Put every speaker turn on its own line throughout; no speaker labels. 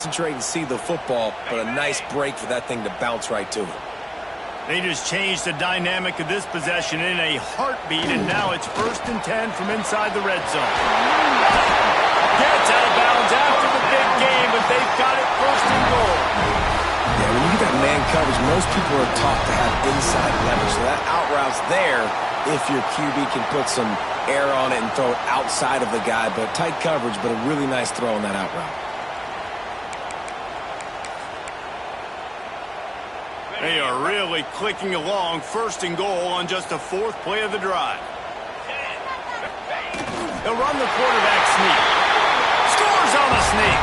Concentrate and see the football, but a nice break for that thing to bounce right to it.
They just changed the dynamic of this possession in a heartbeat, and now it's 1st and 10 from inside the red zone. Gets out of bounds after the big game, but they've got it 1st and goal.
Yeah, when you get that man coverage, most people are taught to have inside leverage, so that out route's there if your QB can put some air on it and throw it outside of the guy, but tight coverage, but a really nice throw on that out route.
They are really clicking along, 1st and goal on just the 4th play of the drive. They'll run the quarterback sneak. Scores on the sneak.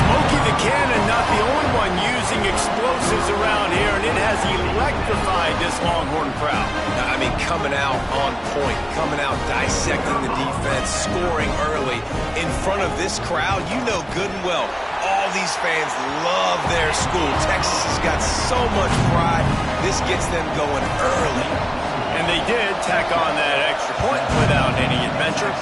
Smokey the Cannon, not the only one using explosives around here, and it has electrified this Longhorn crowd.
I mean, coming out on point, coming out dissecting the defense, scoring early in front of this crowd. You know good and well, all these fans love their school. Texas has got so much pride. This gets them going early.
And they did tack on that extra point without any adventure.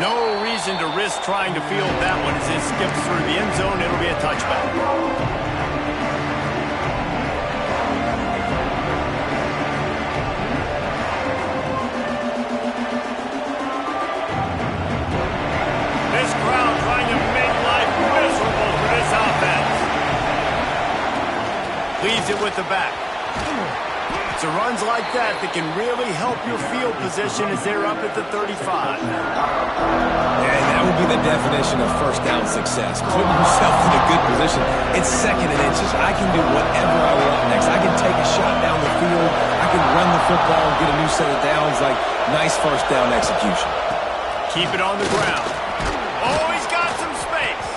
No reason to risk trying to field that one as it skips through the end zone. It'll be a touchback. This crowd trying to make life miserable for this offense. Leaves it with the back. It's runs like that that can really help your field position as they're up at the 35.
And that would be the definition of 1st down success. Putting yourself in a good position. It's 2nd and inches. I can do whatever I want next. I can take a shot down the field. I can run the football and get a new set of downs. Like, nice 1st down execution.
Keep it on the ground. Oh, he's got some space.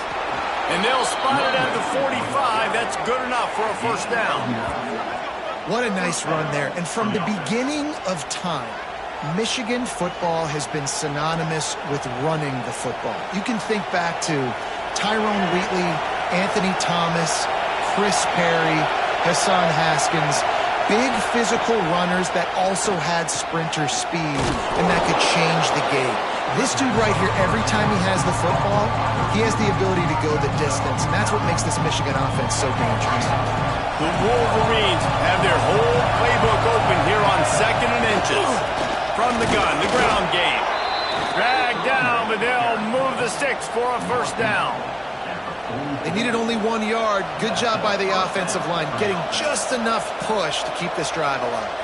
And they'll spot it at the 45. That's good enough for a 1st down.
What a nice run there. And from the beginning of time, Michigan football has been synonymous with running the football. You can think back to Tyrone Wheatley, Anthony Thomas, Chris Perry, Hassan Haskins, big physical runners that also had sprinter speed and that could change the game. This dude right here, every time he has the football, he has the ability to go the distance, and that's what makes this Michigan offense so dangerous.
The Wolverines have their whole playbook open here on 2nd and inches. From the gun, the ground game. Dragged down, but they'll move the sticks for a 1st down.
They needed only 1 yard. Good job by the offensive line, getting just enough push to keep this drive alive.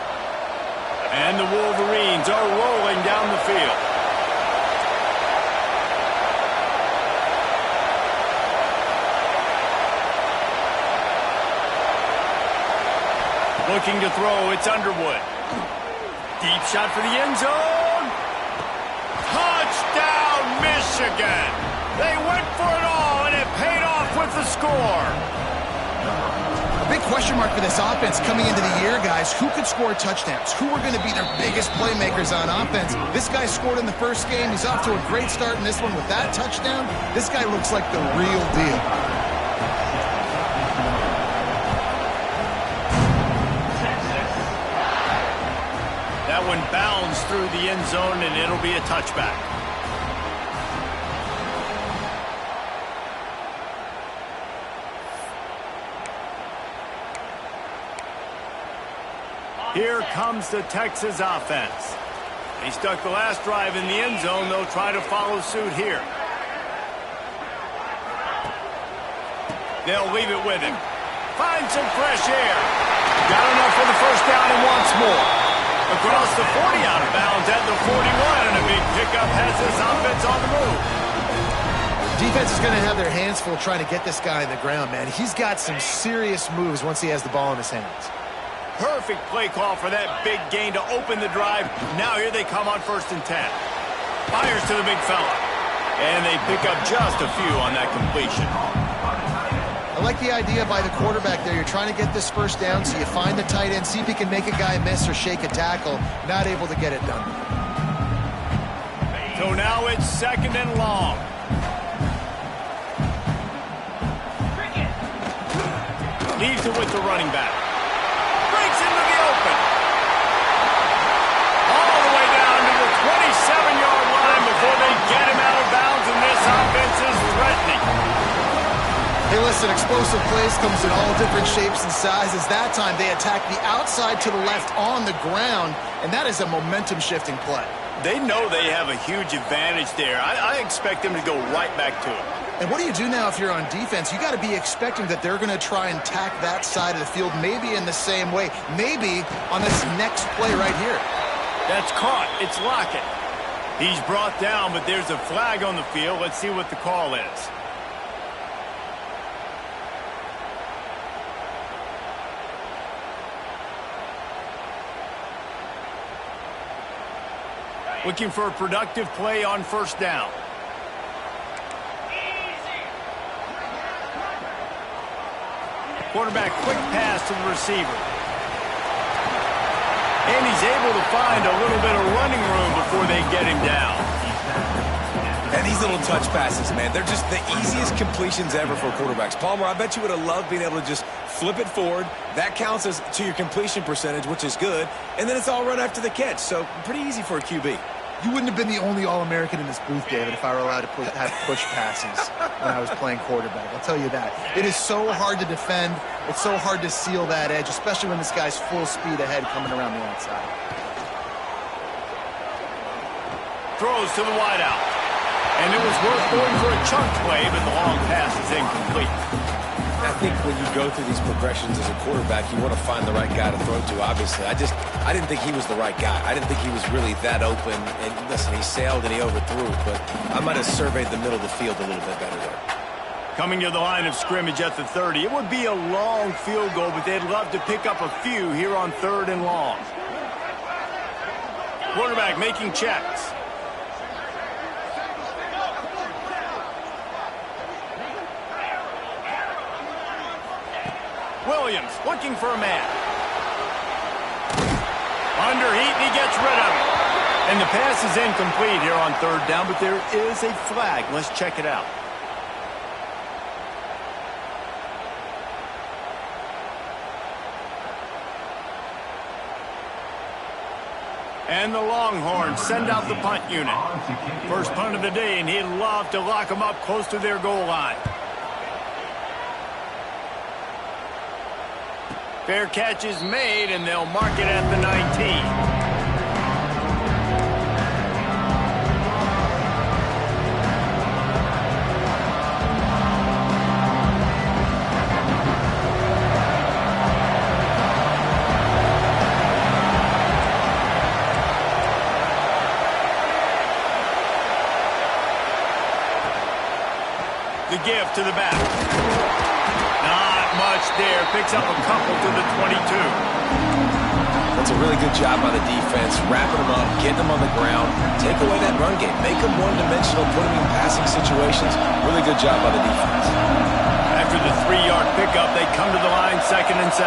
And the Wolverines are rolling down the field. Looking to throw, it's Underwood. Deep shot for the end zone. Touchdown, Michigan! They went for it all, and it paid off with the score.
A big question mark for this offense coming into the year, guys. Who could score touchdowns? Who are going to be their biggest playmakers on offense? This guy scored in the 1st game. He's off to a great start in this one with that touchdown. This guy looks like the real deal.
That one bounds through the end zone, and it'll be a touchback. Here comes the Texas offense. They stuck the last drive in the end zone. They'll try to follow suit here. They'll leave it with him. Find some fresh air. Got enough for the 1st down and wants more. Across the 40, out of bounds at the 41, and a big pickup has this offense on the move.
Defense is going to have their hands full trying to get this guy on the ground, man. He's got some serious moves once he has the ball in his hands.
Perfect play call for that big gain to open the drive. Now here they come on 1st and 10. Fires to the big fella. And they pick up just a few on that completion.
I like the idea by the quarterback there. You're trying to get this 1st down, so you find the tight end, see if he can make a guy miss or shake a tackle. Not able to get it done.
So now it's 2nd and long. Leaves it with the running back. Breaks into the open. All the way down to the 27-yard line before they get
Hey, listen, explosive plays comes in all different shapes and sizes. That time, they attack the outside to the left on the ground, and that is a momentum-shifting play.
They know they have a huge advantage there. I expect them to go right back to it.
And what do you do now if you're on defense? You got to be expecting that they're going to try and tack that side of the field, maybe in the same way, maybe on this next play right here.
That's caught. It's Lockett. He's brought down, but there's a flag on the field. Let's see what the call is. Looking for a productive play on first down. Quarterback quick pass to the receiver. And he's able to find a little bit of running room before they get him down.
And these little touch passes, man, they're just the easiest completions ever for quarterbacks. Palmer, I bet you would have loved being able to just flip it forward. That counts as to your completion percentage, which is good. And then it's all run after the catch. So pretty easy for a QB.
You wouldn't have been the only All-American in this booth, David, if I were allowed to have push passes when I was playing quarterback. I'll tell you that. It is so hard to defend. It's so hard to seal that edge, especially when this guy's full speed ahead coming around the outside.
Throws to the wideout. And it was worth going for a chunk play, but the long pass is incomplete.
I think when you go through these progressions as a quarterback, you want to find the right guy to throw to, obviously. I didn't think he was the right guy. I didn't think he was really that open. And listen, he sailed and he overthrew, but I might have surveyed the middle of the field a little bit better there.
Coming to the line of scrimmage at the 30. It would be a long field goal, but they'd love to pick up a few here on 3rd and long. Quarterback making checks. Williams looking for a man. Underheat, and he gets rid of it. And the pass is incomplete here on 3rd down, but there is a flag. Let's check it out. And the Longhorns send out the punt unit. First punt of the day, and he'd love to lock them up close to their goal line. Fair catch is made, and they'll mark it at the 19. The give to the back. Not much there. Picks up a couple to the 22.
That's a really good job by the defense, wrapping them up, getting them on the ground, take away that run game, make them one-dimensional, put them in passing situations. Really good job by the defense.
After the 3-yard pickup, they come to the line 2nd and 7.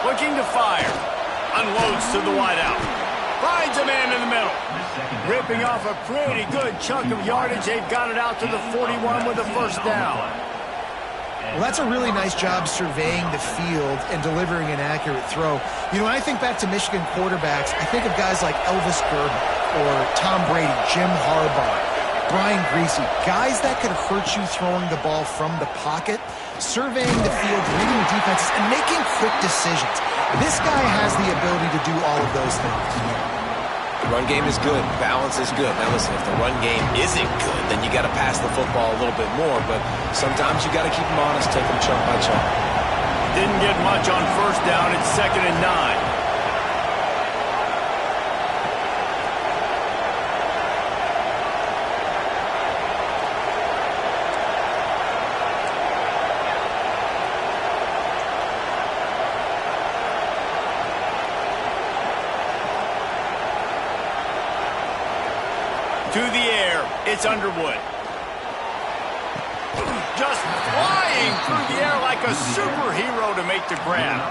Looking to fire. Unloads to the wideout. Finds a man in the middle. Ripping off a pretty good chunk of yardage. They've got it out to the 41 with a first down.
Well, that's a really nice job surveying the field and delivering an accurate throw. You know, when I think back to Michigan quarterbacks, I think of guys like Elvis Gerber or Tom Brady, Jim Harbaugh, Brian Griese, guys that could hurt you throwing the ball from the pocket, surveying the field, reading defenses, and making quick decisions. This guy has the ability to do all of those things.
The run game is good. Balance is good. Now, listen, if the run game isn't good, then you got to pass the football a little bit more. But sometimes you got to keep them honest, take them chunk by chunk.
Didn't get much on first down. It's 2nd and 9. To the air, it's Underwood. Just flying through the air like a superhero to make the grab.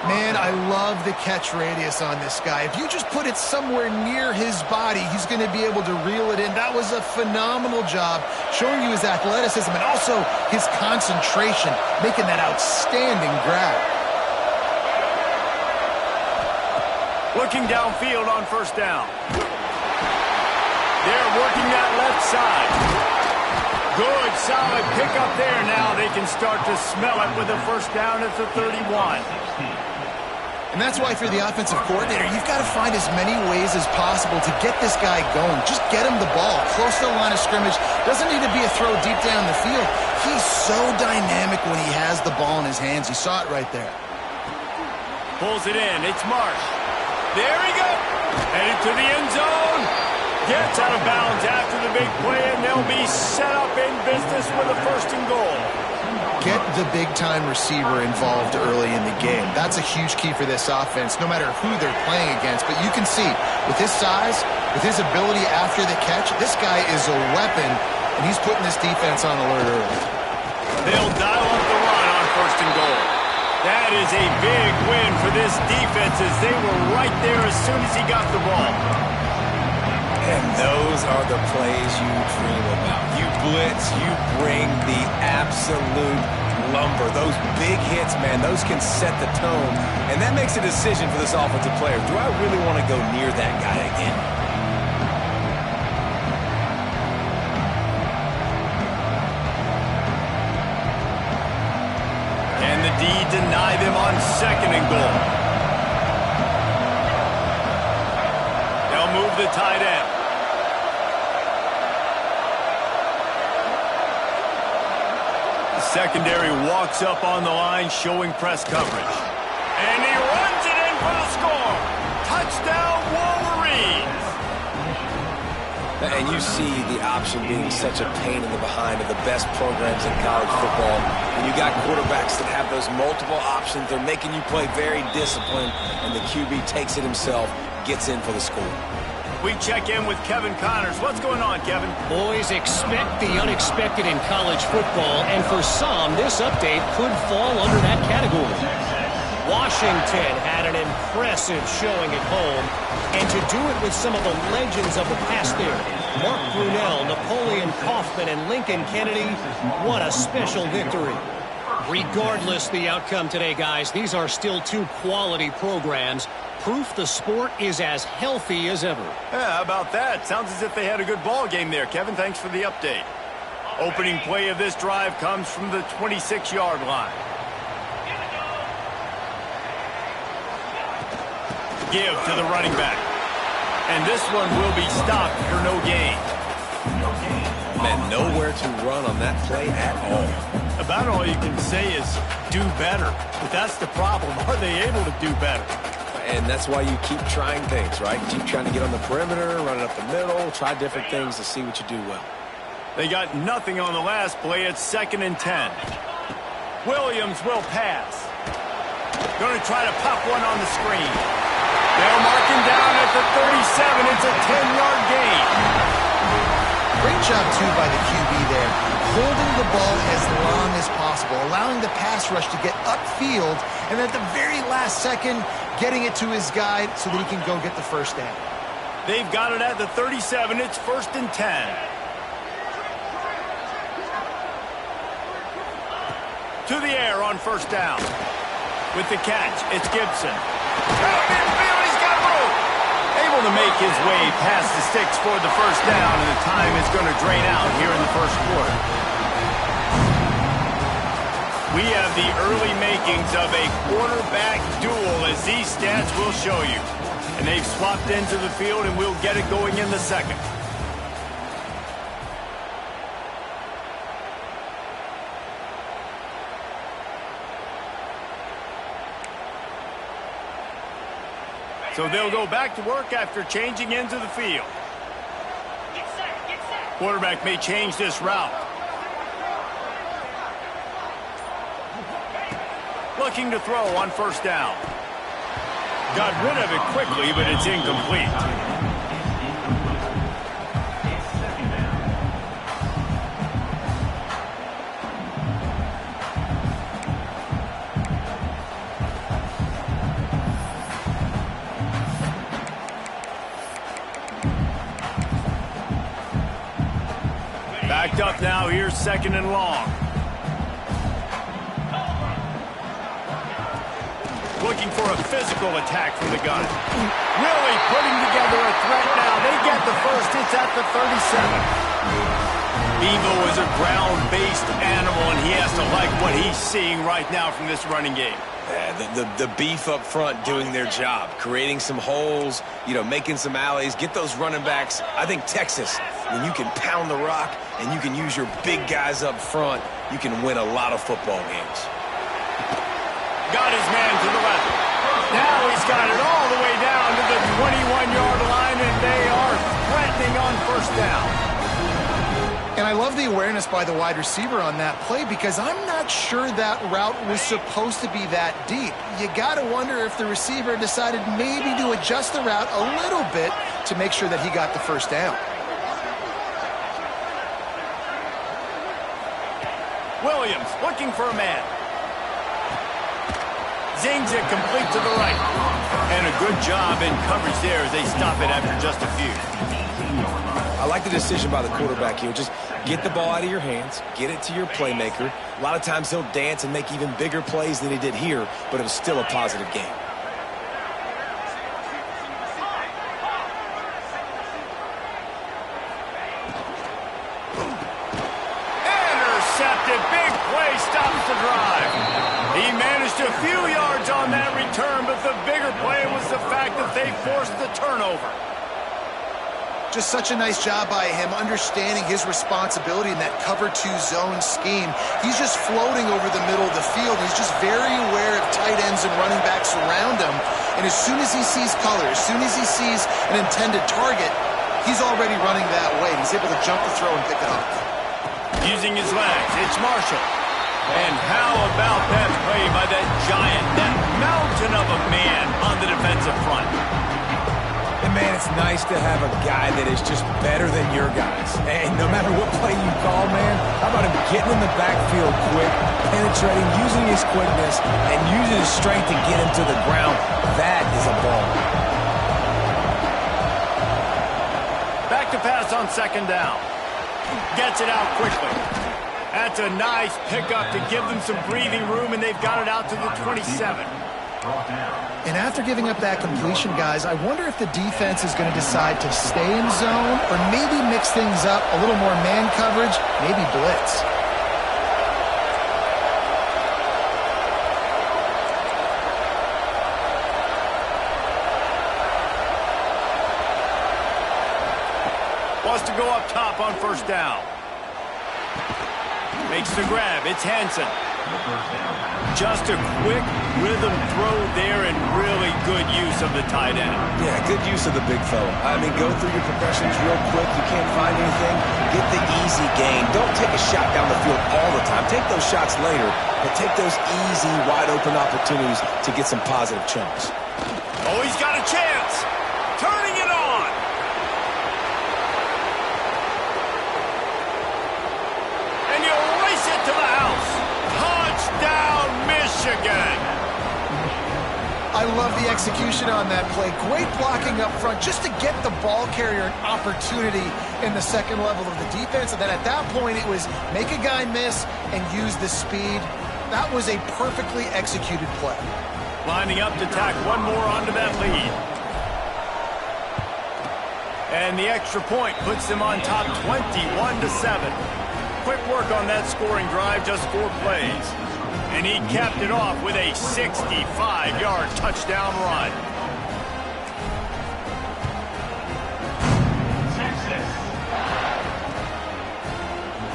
Man, I love the catch radius on this guy. If you just put it somewhere near his body, he's going to be able to reel it in. That was a phenomenal job, showing you his athleticism and also his concentration, making that outstanding grab.
Looking downfield on first down. They're working that left side. Good, solid pickup there. Now they can start to smell it with a first down at the 31.
And that's why, if you're the offensive coordinator, you've got to find as many ways as possible to get this guy going. Just get him the ball close to the line of scrimmage. Doesn't need to be a throw deep down the field. He's so dynamic when he has the ball in his hands. You saw it right there.
Pulls it in. It's Marsh. There he goes. Headed to the end zone. Gets out of bounds after the big play, and they'll be set up in business with a first and goal.
Get the big-time receiver involved early in the game. That's a huge key for this offense, no matter who they're playing against. But you can see, with his size, with his ability after the catch, this guy is a weapon, and he's putting this defense on alert early.
They'll dial up the run on first and goal. That is a big win for this defense, as they were right there as soon as he got the ball.
And those are the plays you dream about. You blitz, you bring the absolute lumber. Those big hits, man, those can set the tone. And that makes a decision for this offensive player. Do I really want to go near that guy again?
And the D deny them on second and goal. They'll move the tight end. Secondary walks up on the line, showing press coverage. And he runs it in for the score. Touchdown, Wolverines.
And you see the option being such a pain in the behind of the best programs in college football. When you got quarterbacks that have those multiple options, they're making you play very disciplined, and the QB takes it himself, gets in for the score.
We check in with Kevin Connors. What's going on, Kevin?
Boys, expect the unexpected in college football, and for some, this update could fall under that category. Washington had an impressive showing at home, and to do it with some of the legends of the past there, Mark Brunell, Napoleon Kaufman, and Lincoln Kennedy, what a special victory. Regardless the outcome today, guys, these are still two quality programs. Proof the sport is as healthy as ever.
Yeah, how about that? Sounds as if they had a good ball game there. Kevin, thanks for the update. Opening play of this drive comes from the 26-yard line. Give to the running back. And this one will be stopped for no gain.
Man, nowhere to run on that play at all.
About all you can say is do better. But that's the problem. Are they able to do better?
And that's why you keep trying things, right? Keep trying to get on the perimeter, run it up the middle, try different things to see what you do well.
They got nothing on the last play. It's 2nd and 10. Williams will pass. Going to try to pop one on the screen. They'll mark him down at the 37. It's a 10-yard gain.
Great job, too, by the QB there, holding the ball as long as possible, allowing the pass rush to get upfield, and at the very last second, getting it to his guy so that he can go get the first down.
They've got it at the 37. It's 1st and 10. To the air on first down. With the catch, it's Gibson. Out midfield, he's got room. Able to make his way past the sticks for the first down, and the time is going to drain out here in the first quarter. We have the early makings of a quarterback duel, as these stats will show you. And they've swapped into the field, and we'll get it going in the second. So they'll go back to work after changing into the field. Quarterback may change this route. Looking to throw on first down. Got rid of it quickly, but it's incomplete. Backed up now. Here's 2nd and long. Looking looking for a physical attack from the gun. Really putting together a threat now. They get the first. It's at the 37. Bevo is a ground-based animal, and he has to like what he's seeing right now from this running game.
Yeah, the beef up front doing their job, creating some holes, making some alleys, get those running backs. I think Texas, when you can pound the rock and you can use your big guys up front, you can win a lot of football games.
Got his man to the left. Now he's got it all the way down to the 21-yard line, and they are threatening on first down.
And I love the awareness by the wide receiver on that play because I'm not sure that route was supposed to be that deep. You got to wonder if the receiver decided maybe to adjust the route a little bit to make sure that he got the first down.
Williams looking for a man. Zings it complete to the right. And a good job in coverage there as they stop it after just a few.
I like the decision by the quarterback here. Just get the ball out of your hands, get it to your playmaker. A lot of times he'll dance and make even bigger plays than he did here, but it was still a positive game.
Intercepted. Big play stops the drive. He managed a few yards on that return, but the bigger play was the fact that they forced the turnover.
Just such a nice job by him understanding his responsibility in that cover 2 zone scheme. He's just floating over the middle of the field. He's just very aware of tight ends and running backs around him. And as soon as he sees color, as soon as he sees an intended target, he's already running that way. He's able to jump the throw and pick it off.
Using his legs, it's Marshall. And how about that play by that giant, that mountain of a man on the defensive front?
And, man, it's nice to have a guy that is just better than your guys. And no matter what play you call, man, how about him getting in the backfield quick, penetrating, using his quickness, and using his strength to get him to the ground? That is a ball.
Back to pass on second down. Gets it out quickly. That's a nice pickup to give them some breathing room, and they've got it out to the 27.
And after giving up that completion, guys, I wonder if the defense is going to decide to stay in zone or maybe mix things up, a little more man coverage, maybe blitz.
Wants to go up top on first down. Makes the grab. It's Hansen. Just a quick rhythm throw there and really good use of the tight end.
Yeah, good use of the big fella. I mean, go through your progressions real quick. You can't find anything. Get the easy gain. Don't take a shot down the field all the time. Take those shots later, but take those easy, wide-open opportunities to get some positive chunks.
Oh, he's got a chance. Turning it on. And you race it to the house. Touchdown, Michigan.
I love the execution on that play. Great blocking up front just to get the ball carrier an opportunity in the second level of the defense. And then at that point, it was make a guy miss and use the speed. That was a perfectly executed play.
Lining up to tack one more onto that lead. And the extra point puts them on top 21-7. Quick work on that scoring drive, just 4 plays. And he capped it off with a 65-yard touchdown run.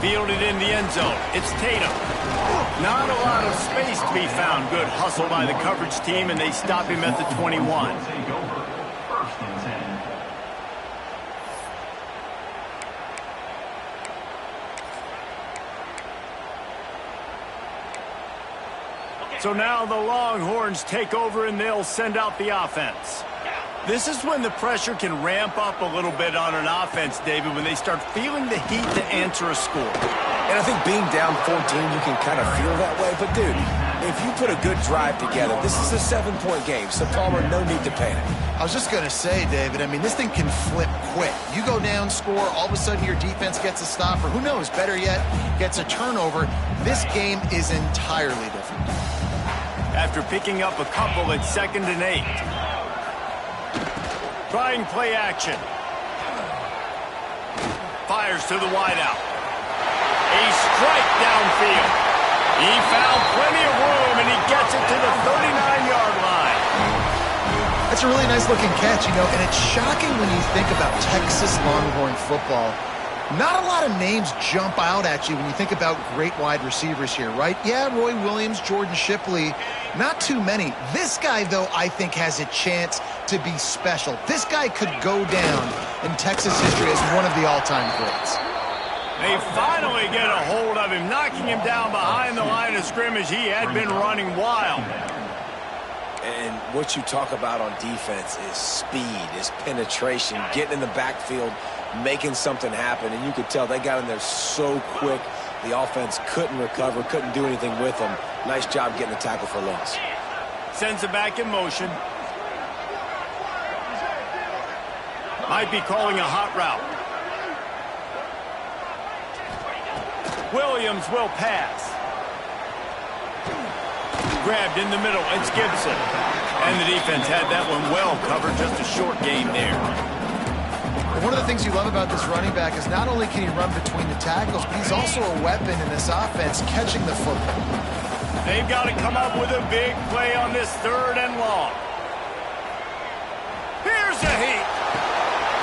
Fielded in the end zone. It's Tatum. Not a lot of space to be found. Good hustle by the coverage team, and they stop him at the 21. So now the Longhorns take over and they'll send out the offense. This is when the pressure can ramp up a little bit on an offense, David, when they start feeling the heat to answer a score.
And I think being down 14, you can kind of feel that way. But, dude, if you put a good drive together, this is a 7-point game. So, Palmer, no need to panic.
I was just going to say, David, I mean, this thing can flip quick. You go down, score, all of a sudden your defense gets a stop, or who knows, better yet, gets a turnover. This game is entirely different.
after picking up a couple at 2nd and 8. Trying play action. Fires to the wideout. A strike downfield. He found plenty of room, and he gets it to the 39-yard line.
That's a really nice-looking catch, and it's shocking when you think about Texas Longhorn football. Not a lot of names jump out at you when you think about great wide receivers here, right? Yeah, Roy Williams, Jordan Shipley, not too many. This guy, though, I think has a chance to be special. This guy could go down in Texas history as one of the all-time greats.
They finally get a hold of him, knocking him down behind the line of scrimmage. He had been running wild.
And what you talk about on defense is speed, is penetration, getting in the backfield, making something happen. And you could tell they got in there so quick, the offense couldn't recover, couldn't do anything with them. Nice job getting the tackle for loss.
Sends it back in motion. Might be calling a hot route. Williams will pass. Grabbed in the middle. It's Gibson. And the defense had that one well covered. Just a short game there.
One of the things you love about this running back is not only can he run between the tackles, but he's also a weapon in this offense catching the football.
They've got to come up with a big play on this 3rd and long. Here's a heat.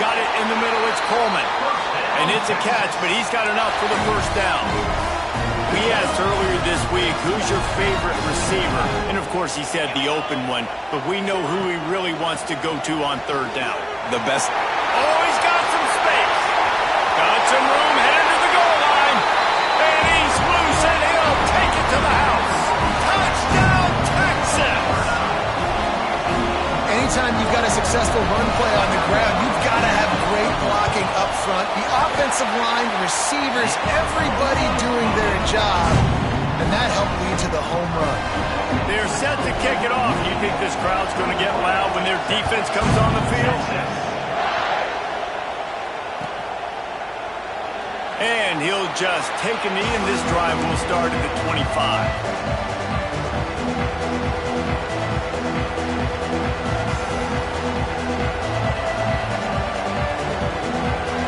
Got it in the middle. It's Coleman. And it's a catch, but he's got enough for the 1st down. We asked earlier this week, who's your favorite receiver? And, of course, he said the open one, but we know who he really wants to go to on 3rd down.
The best.
Oh, he's got some space. Got some room headed to the goal line. And he's loose, and he'll take it to the house. Touchdown, Texas!
Anytime you've got a successful run play on the ground, you've got to have great blocking up front. The offensive line, receivers, everybody doing their job. And that helped lead to the home run.
They're set to kick it off. You think this crowd's going to get loud when their defense comes on the field? And he'll just take a knee, and this drive will start at the 25.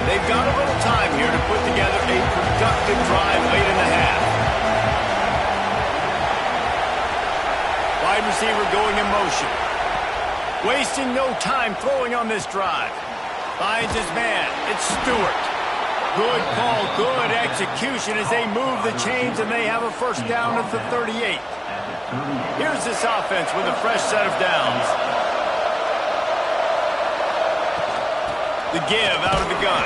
They've got a little time here to put together a productive drive late in the half. Wide receiver going in motion. Wasting no time throwing on this drive. Finds his man. It's Stewart. Good call, good execution as they move the chains, and they have a 1st down at the 38. Here's this offense with a fresh set of downs. The give out of the gun.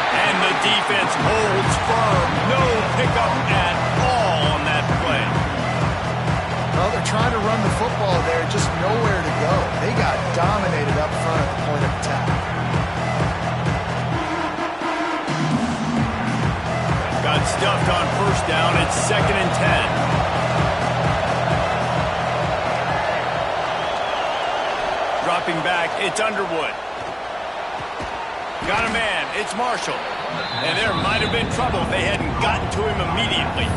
And the defense holds firm. No pickup at all on that play.
Well, they're trying to run the football there, just nowhere to go. They got dominated up front at the point of attack.
Got stuffed on 1st down. It's 2nd and 10. Dropping back, it's Underwood. Got a man. It's Marshall. And there might have been trouble if they hadn't gotten to him immediately.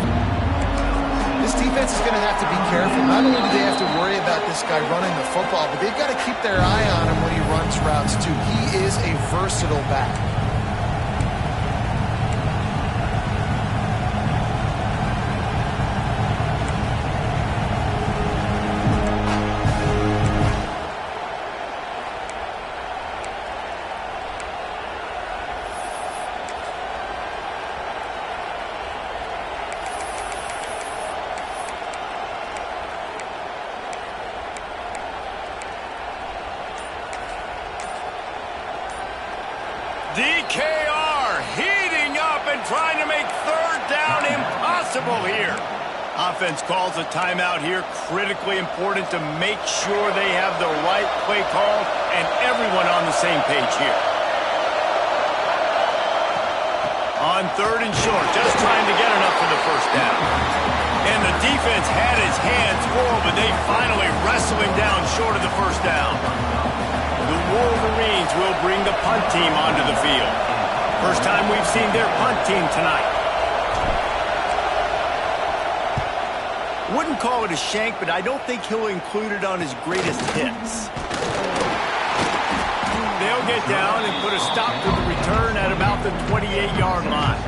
This defense is going to have to be careful. Not only do they have to worry about this guy running the football, but they've got to keep their eye on him when he runs routes, too. He is a versatile back.
DKR heating up and trying to make 3rd down impossible here. Offense calls a timeout here. Critically important to make sure they have the right play call and everyone on the same page here. On 3rd and short, just trying to get enough for the 1st down. And the defense had his hands full, but they finally wrestle him down short of the 1st down. The Wolverines will bring the punt team onto the field. First time we've seen their punt team tonight. Wouldn't call it a shank, but I don't think he'll include it on his greatest hits. They'll get down and put a stop to the return at about the 28-yard line.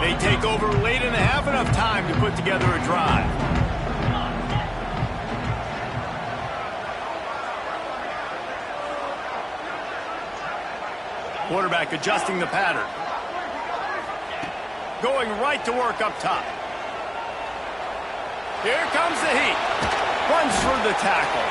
They take over late and have enough time to put together a drive. Quarterback adjusting the pattern. Going right to work up top. Here comes the heat. Runs for the tackle.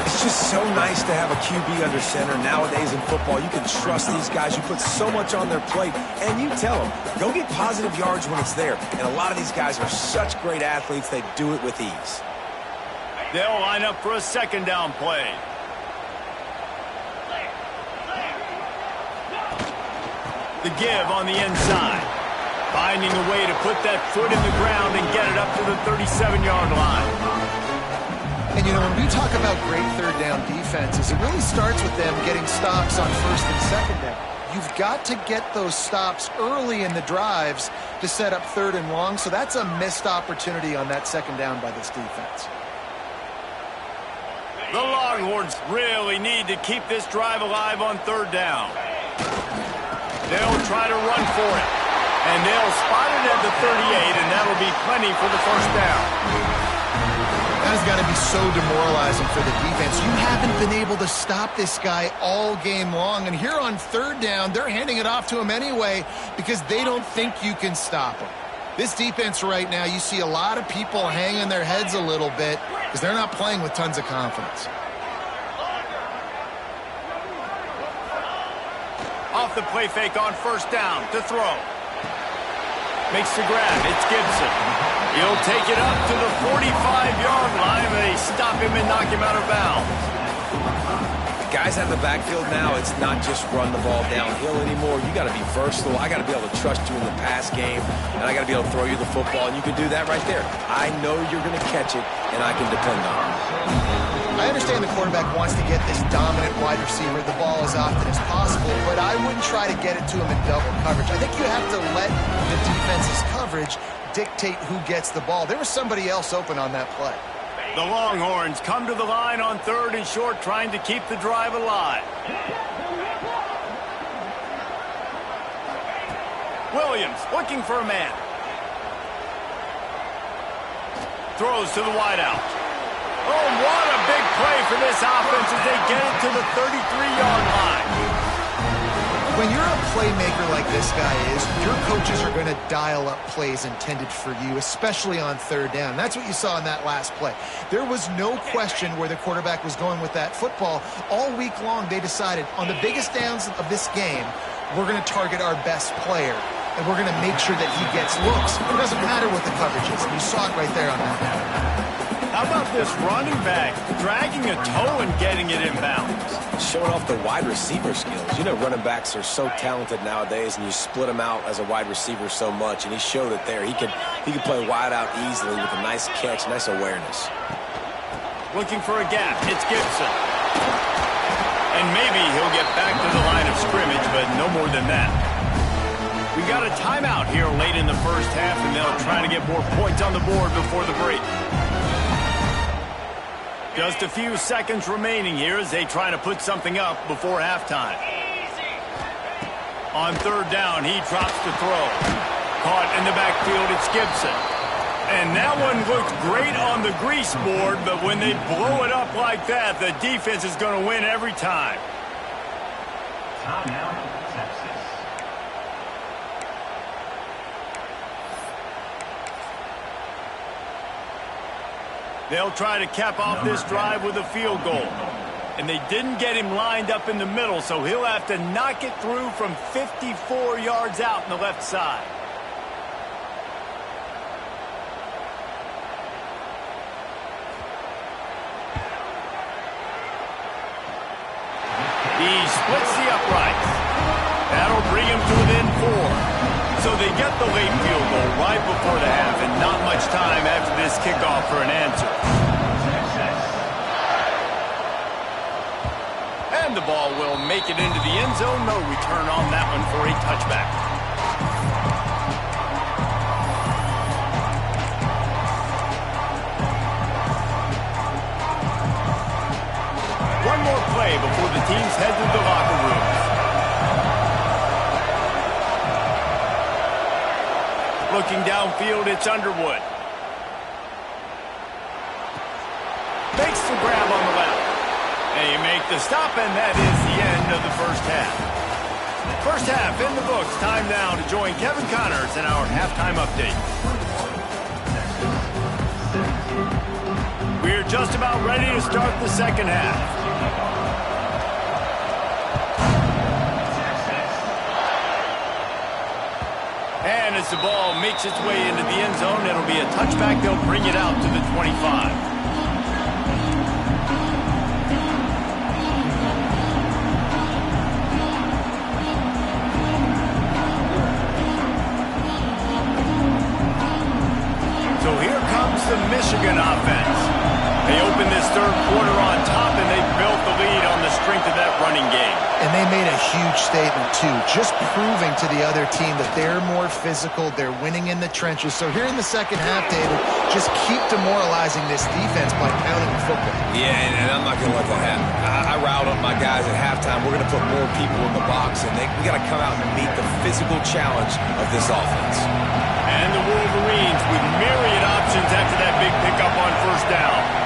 It's just so nice to have a QB under center. Nowadays in football, you can trust these guys. You put so much on their plate, and you tell them, go get positive yards when it's there. And a lot of these guys are such great athletes, they do it with ease.
They'll line up for a second down play. The give on the inside. Finding a way to put that foot in the ground and get it up to the 37-yard line.
And, you know, when we talk about great third down defenses, it really starts with them getting stops on first and second down. You've got to get those stops early in the drives to set up third and long, so that's a missed opportunity on that second down by this defense.
The Longhorns really need to keep this drive alive on third down. They'll try to run for it. And they'll spot it at the 38, and that'll be plenty for the first down.
That has got to be so demoralizing for the defense. You haven't been able to stop this guy all game long. And here on third down, they're handing it off to him anyway because they don't think you can stop him. This defense right now, you see a lot of people hanging their heads a little bit because they're not playing with tons of confidence.
Off the play fake on first down to throw. Makes the grab. It's Gibson. He'll take it up to the 45-yard line. They stop him and knock him out of bounds.
Guys out of the backfield now, it's not just run the ball downhill anymore. You got to be versatile. I got to be able to trust you in the pass game, and I got to be able to throw you the football, and you can do that right there. I know you're going to catch it, and I can depend on it.
I understand the quarterback wants to get this dominant wide receiver the ball as often as possible, but I wouldn't try to get it to him in double coverage. I think you have to let the defense's coverage dictate who gets the ball. There was somebody else open on that play.
The Longhorns come to the line on third and short, trying to keep the drive alive. Williams looking for a man. Throws to the wideout. Oh, what a big play for this offense as they get it to the 33-yard line.
When you're a playmaker like this guy is, your coaches are going to dial up plays intended for you, especially on third down. That's what you saw in that last play. There was no question where the quarterback was going with that football. All week long, they decided on the biggest downs of this game, we're going to target our best player, and we're going to make sure that he gets looks. It doesn't matter what the coverage is. You saw it right there on that.
How about this running back dragging a toe and getting it inbounds?
Showing off the wide receiver skills. You know, running backs are so talented nowadays, and you split them out as a wide receiver so much, and he showed it there. He could play wide out easily with a nice catch, nice awareness.
Looking for a gap. It's Gibson. And maybe he'll get back to the line of scrimmage, but no more than that. We got a timeout here late in the first half, and they'll try to get more points on the board before the break. Just a few seconds remaining here as they try to put something up before halftime. On third down, he drops the throw. Caught in the backfield, it's Gibson. And that one looked great on the grease board, but when they blow it up like that, the defense is going to win every time. They'll try to cap off this drive with a field goal. And they didn't get him lined up in the middle, so he'll have to knock it through from 54 yards out on the left side. He splits the uprights. That'll bring him to within 4. So they get the late field goal right before the half, and not much time after this kickoff for an answer. And the ball will make it into the end zone. No return on that one for a touchback. play before the teams head to the locker rooms. Looking downfield, it's Underwood. Makes the grab on the left. They make the stop, and that is the end of the first half. First half in the books. Time now to join Kevin Connors in our halftime update. We're just about ready to start the second half. And as the ball makes its way into the end zone, it'll be a touchback. They'll bring it out to the 25. So here comes the Michigan offense. They open this third quarter on top, and they built the lead on the strength of that running game.
And they made a huge statement, too, just proving to the other team that they're more physical, they're winning in the trenches. So here in the second half, David, just keep demoralizing this defense by pounding the football.
Yeah, and I'm not going to let that happen. I riled up my guys at halftime. We're going to put more people in the box, and we got to come out and meet the physical challenge of this offense.
And the Wolverines with myriad options after that big pickup on first down.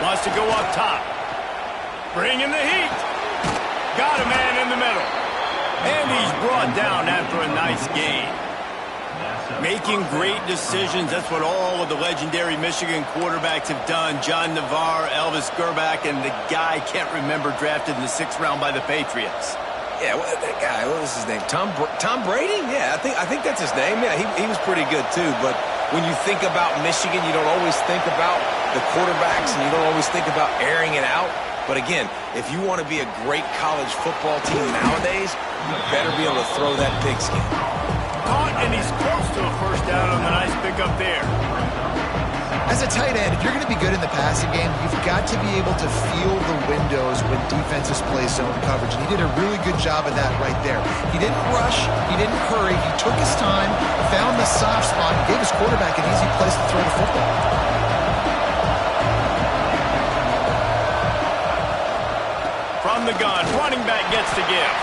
Wants to go up top. Bringing the heat. Got a man in the middle. And he's brought down after a nice gain. Making great decisions. That's what all of the legendary Michigan quarterbacks have done. John Navarre, Elvis Gerbach, and the guy I can't remember drafted in the 6th round by the Patriots.
Yeah, that guy, what was his name? Tom Brady? Yeah, I think that's his name. Yeah, he was pretty good too. But when you think about Michigan, you don't always think about the quarterbacks, and you don't always think about airing it out. But again, if you want to be a great college football team nowadays, you better be able to throw that pigskin.
Caught, and he's close to a first down on the nice pickup there.
As a tight end, if you're going to be good in the passing game, you've got to be able to feel the windows when defenses play zone coverage. And he did a really good job of that right there. He didn't rush. He didn't hurry. He took his time, found the soft spot, and gave his quarterback an easy place to throw the football.
From the gun, running back gets to give.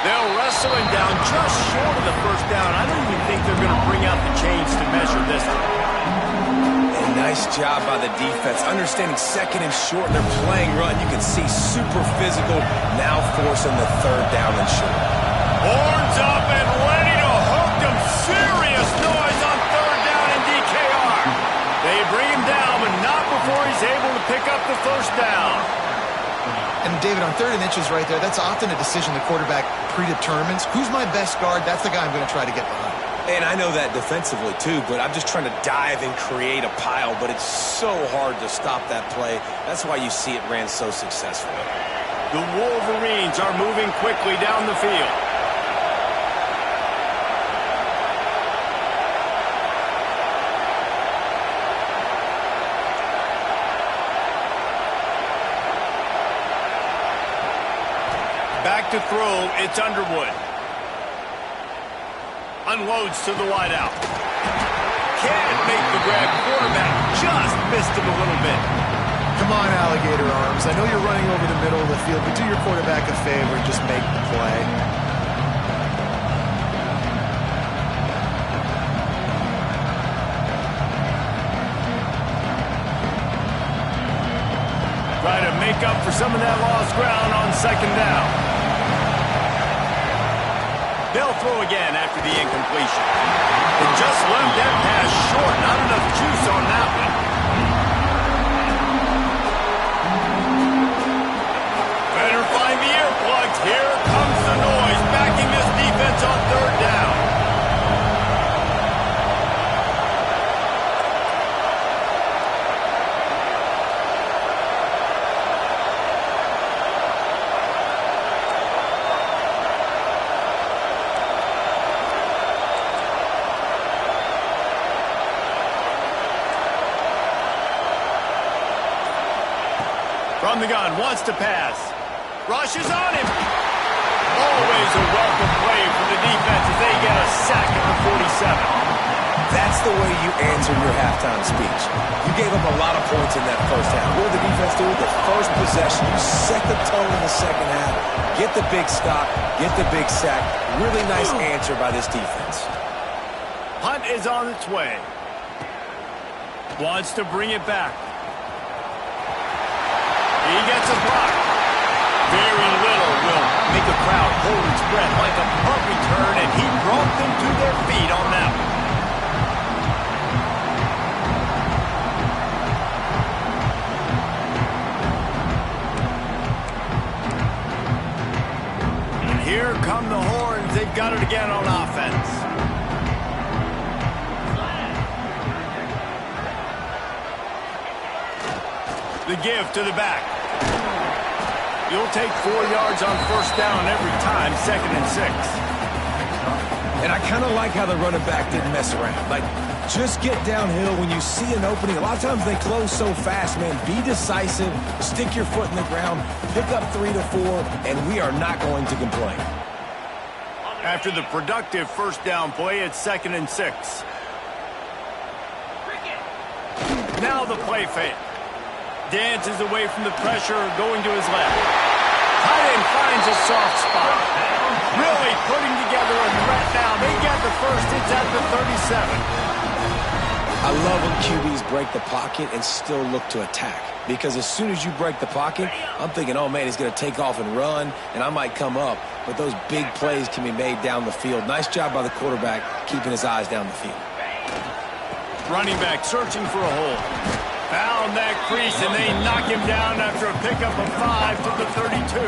They'll wrestle him down just short of the first down. I don't even think they're going to bring out the chains to measure this one.
And nice job by the defense. Understanding second and short, they're playing run. You can see super physical, now forcing the third down and short.
Horns up and ready to hook them. Serious noise on third down in DKR. They bring him down, but not before he's able to pick up the first down.
And David, on 3rd and inches right there, that's often a decision the quarterback predetermines. Who's my best guard? That's the guy I'm going to try to get behind.
And I know that defensively too, but I'm just trying to dive and create a pile, but it's so hard to stop that play. That's why you see it ran so successfully.
The Wolverines are moving quickly down the field. Back to throw, it's Underwood. Unloads to the wideout. Can't make the grab. Quarterback just missed him a little bit.
Come on, alligator arms. I know you're running over the middle of the field, but do your quarterback a favor and just make the play.
Try to make up for some of that lost ground on second down. They'll throw again after the incompletion. They just left that pass short. Not enough juice on that one. Better find the earplugs. Here comes the noise, backing this defense on third down. From the gun, wants to pass. Rushes on him. Always a welcome play for the defense as they get a sack at the 47.
That's the way you answer your halftime speech. You gave up a lot of points in that first half. What did the defense do? The first possession, you set the tone in the second half, get the big stop, get the big sack. Really nice answer by this defense.
Punt is on its way. Wants to bring it back. He gets a block. Very little will make a crowd hold its breath like a punt return, and he brought them to their feet on that one. And here come the horns. They've got it again on offense. The give to the back. You'll take 4 yards on first down every time, 2nd and 6.
And I kind of like how the running back didn't mess around. Like, just get downhill when you see an opening. A lot of times they close so fast, man. Be decisive, stick your foot in the ground, pick up 3 to 4, and we are not going to complain.
After the productive first down play, it's 2nd and 6. Now the play fake. Dances away from the pressure, going to his left. Tight end finds a soft spot. Really putting together a threat now. They get the first. It's at the 37.
I love when QBs break the pocket and still look to attack. Because as soon as you break the pocket, I'm thinking, oh, man, he's going to take off and run, and I might come up. But those big plays can be made down the field. Nice job by the quarterback keeping his eyes down the field.
Running back searching for a hole. Found that crease, and they knock him down after a pickup of 5 to the 32.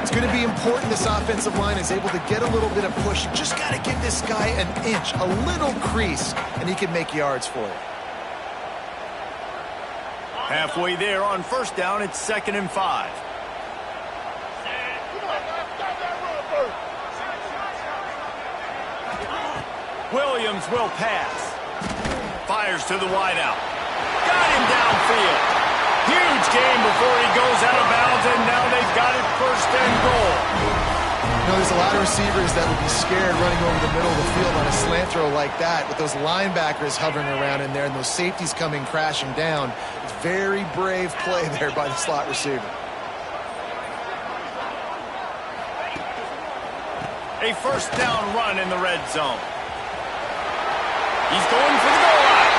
It's going to be important this offensive line is able to get a little bit of push. You just got to give this guy an inch, a little crease, and he can make yards for you.
Halfway there on first down, it's 2nd and 5. Williams will pass. Fires to the wideout. Got him downfield. Huge game before he goes out of bounds, and now they've got it 1st and goal.
You know, there's a lot of receivers that would be scared running over the middle of the field on a slant throw like that, with those linebackers hovering around in there and those safeties coming crashing down. It's very brave play there by the slot receiver.
A first down run in the red zone. He's going for the goal line.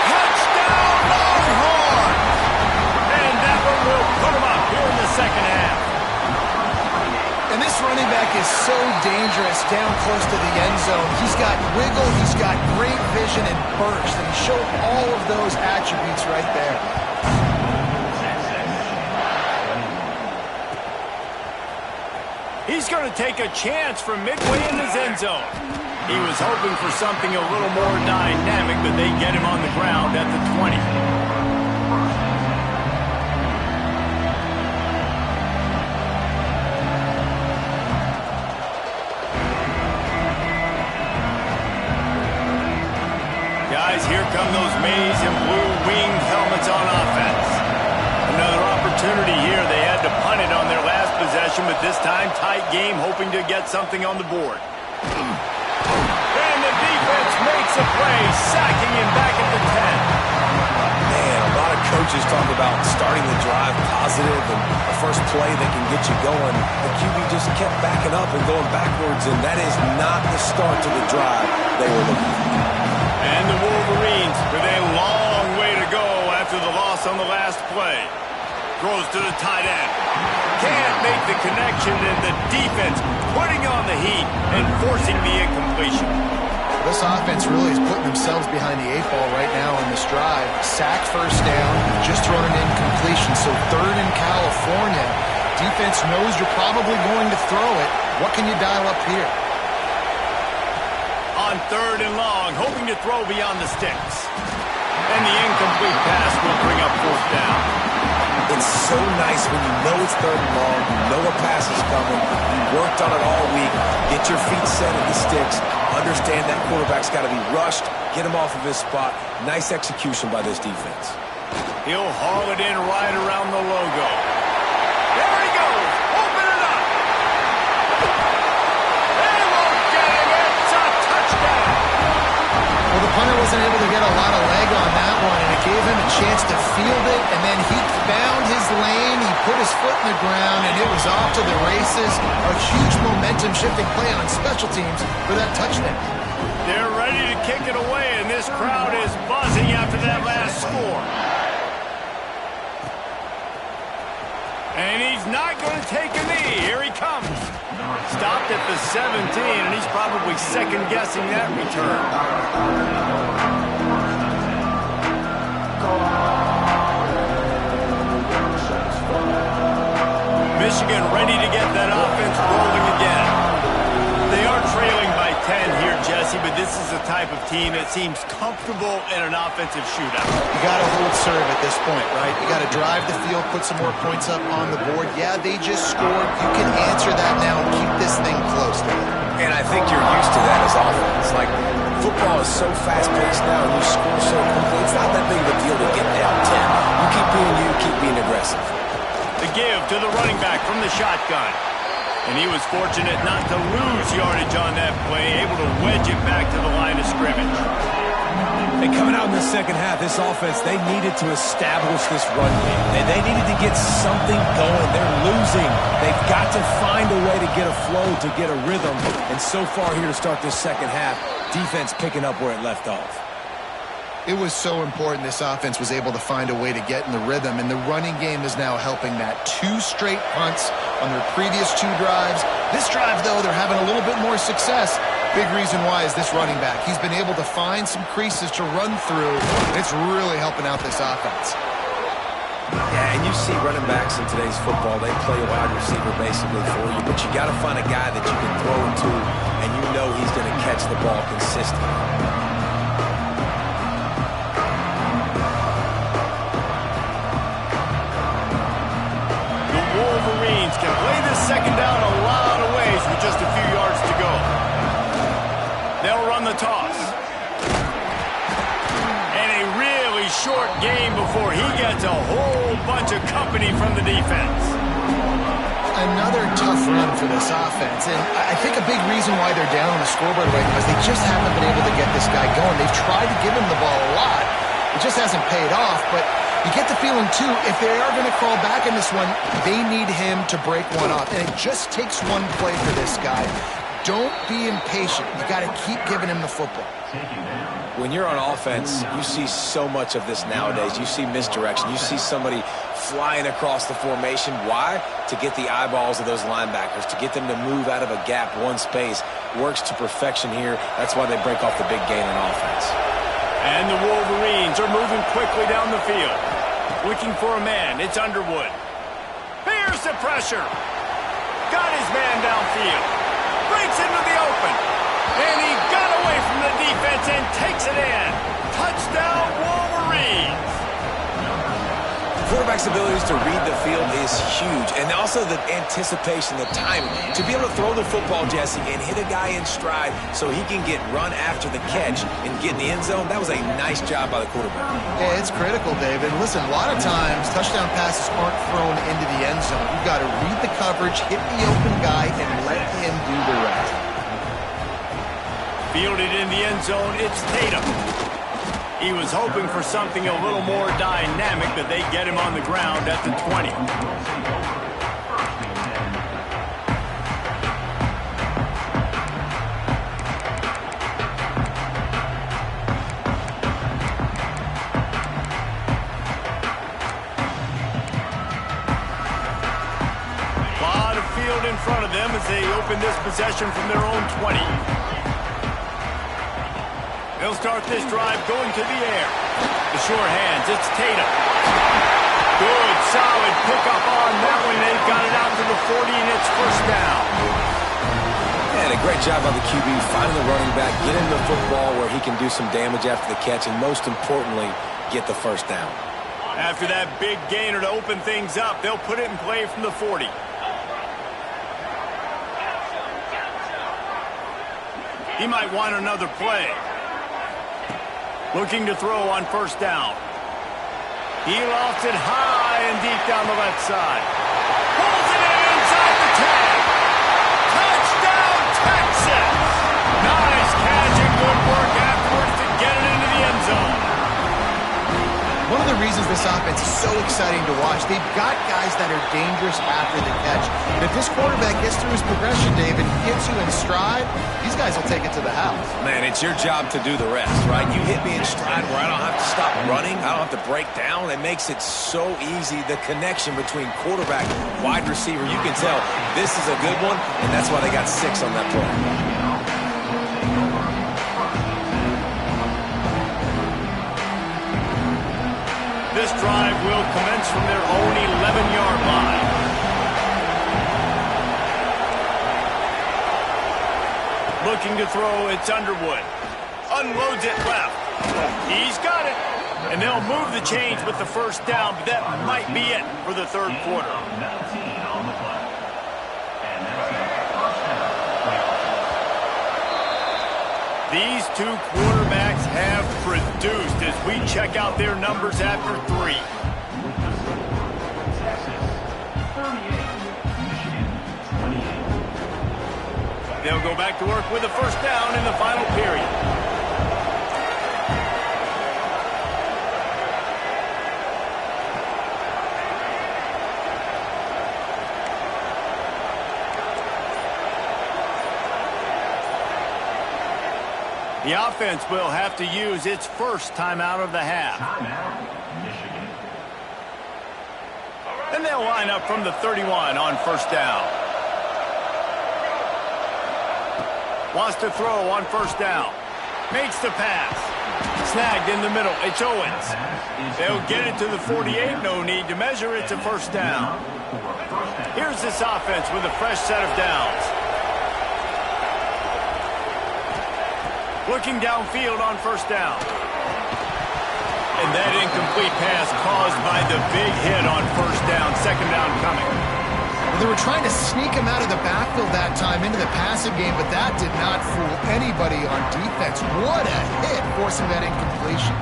Touchdown, Longhorns! And that one will put him up here in the second half.
And this running back is so dangerous down close to the end zone. He's got wiggle, he's got great vision and burst, and he showed all of those attributes right there.
He's going to take a chance from midway in his end zone. He was hoping for something a little more dynamic, but they get him on the ground at the 20. Guys, here come those maize and blue winged helmets on offense. Another opportunity here. They had to punt it on their last possession, but this time tight game, hoping to get something on the board. And the defense makes a play, sacking him back at the 10.
Man, a lot of coaches talk about starting the drive positive and a first play that can get you going. The QB just kept backing up and going backwards, and that is not the start to the drive they were looking for.
And the Wolverines with a long way to go after the loss on the last play. Throws to the tight end. Can't make the connection, and the defense putting on the heat and forcing the incompletion.
This offense really is putting themselves behind the 8-ball right now on this drive. Sack first down, just thrown an incompletion, so 3rd in California. Defense knows you're probably going to throw it. What can you dial up here?
On 3rd and long, hoping to throw beyond the sticks. And the incomplete pass will bring up 4th down.
It's so nice when you know it's 3rd and long, you know a pass is coming, you worked on it all week, get your feet set at the sticks, understand that quarterback's got to be rushed, get him off of his spot. Nice execution by this defense.
He'll haul it in right around the logo. There he goes, open it up.
gave him a chance to field it, and then he found his lane. He put his foot in the ground, and it was off to the races. A huge momentum-shifting play on special teams for that touchdown.
They're ready to kick it away, and this crowd is buzzing after that last score. And he's not going to take a knee. Here he comes. Stopped at the 17, and he's probably second-guessing that return. Michigan ready to get that offense rolling again. They are trailing by 10 here, Jesse, but this is the type of team that seems comfortable in an offensive shootout.
You got to hold serve at this point, right? You got to drive the field, put some more points up on the board. Yeah, they just scored. You can answer that now and keep this thing close to it.
And I think you're used to that as offense. Like, football is so fast-paced now, and you score so quickly. It's not that big of a deal to get down 10. You keep being aggressive.
The give to the running back from the shotgun. And he was fortunate not to lose yardage on that play, able to wedge it back to the line of scrimmage.
And coming out in the second half, this offense, they needed to establish this run game. They needed to get something going. They're losing. They've got to find a way to get a flow, to get a rhythm. And so far here to start this second half, defense picking up where it left off.
It was so important this offense was able to find a way to get in the rhythm, and the running game is now helping that. 2 straight punts on their previous 2 drives. This drive, though, they're having a little bit more success. Big reason why is this running back. He's been able to find some creases to run through. It's really helping out this offense.
Yeah, and you see running backs in today's football, they play wide receiver basically for you, but you got to find a guy that you can throw into, and you know he's going to catch the ball consistently.
Can play this second down a lot of ways with just a few yards to go. They'll run the toss. And a really short game before he gets a whole bunch of company from the defense.
Another tough run for this offense, and I think a big reason why they're down on the scoreboard right now is they just haven't been able to get this guy going. They've tried to give him the ball a lot. It just hasn't paid off, but you get the feeling, too, if they are going to crawl back in this one, they need him to break one off. And it just takes one play for this guy. Don't be impatient. You got to keep giving him the football.
When you're on offense, you see so much of this nowadays. You see misdirection. You see somebody flying across the formation. Why? To get the eyeballs of those linebackers, to get them to move out of a gap, one space. Works to perfection here. That's why they break off the big gain in offense.
And the Wolverines are moving quickly down the field. Looking for a man. It's Underwood. Here's the pressure. Got his man downfield. Breaks into the open. And he got away from the defense and takes it in. Touchdown, Wolverines.
Quarterback's abilities to read the field is huge. And also the anticipation, the timing. To be able to throw the football, Jesse, and hit a guy in stride so he can get run after the catch and get in the end zone, that was a nice job by the quarterback.
Yeah, it's critical, David. Listen, a lot of times touchdown passes aren't thrown into the end zone. You've got to read the coverage, hit the open guy, and let him do the rest.
Fielded in the end zone, it's Tatum. He was hoping for something a little more dynamic, but they get him on the ground at the 20. Lot of field in front of them as they open this possession from their own 20. They'll start this drive going to the air. The sure hands, it's Tatum. Good, solid pickup on that one. They've got it out to the 40, and it's first down.
And a great job by the QB, finding the running back, get him the football where he can do some damage after the catch, and most importantly, get the first down.
After that big gainer to open things up, they'll put it in play from the 40. He might want another play. Looking to throw on first down. He lofts it high and deep down the left side. Pulls it in inside the 10. Touchdown, Texas! Nice catch and good work afterwards to get it into the end zone.
the reasons this offense is so exciting to watch. They've got guys that are dangerous after the catch. And if this quarterback gets through his progression, David, gets you in stride, these guys will take it to the house.
Man, it's your job to do the rest, right? You hit me in stride where I don't have to stop running. I don't have to break down. It makes it so easy. The connection between quarterback and wide receiver, you can tell this is a good one, and that's why they got 6 on that play.
This drive will commence from their own 11-yard line. Looking to throw, it's Underwood. Unloads it left. He's got it. And they'll move the chains with the first down, but that might be it for the third quarter. These two quarterbacks have produced as we check out their numbers after 3. They'll go back to work with a first down in the final period. The offense will have to use its first timeout of the half. And they'll line up from the 31 on first down. Wants to throw on first down. Makes the pass. Snagged in the middle. It's Owens. They'll get it to the 48. No need to measure. It's a first down. Here's this offense with a fresh set of downs. Looking downfield on first down. And that incomplete pass caused by the big hit on first down. Second down coming.
Well, they were trying to sneak him out of the backfield that time into the passing game, but that did not fool anybody on defense. What a hit, forcing that incompletion.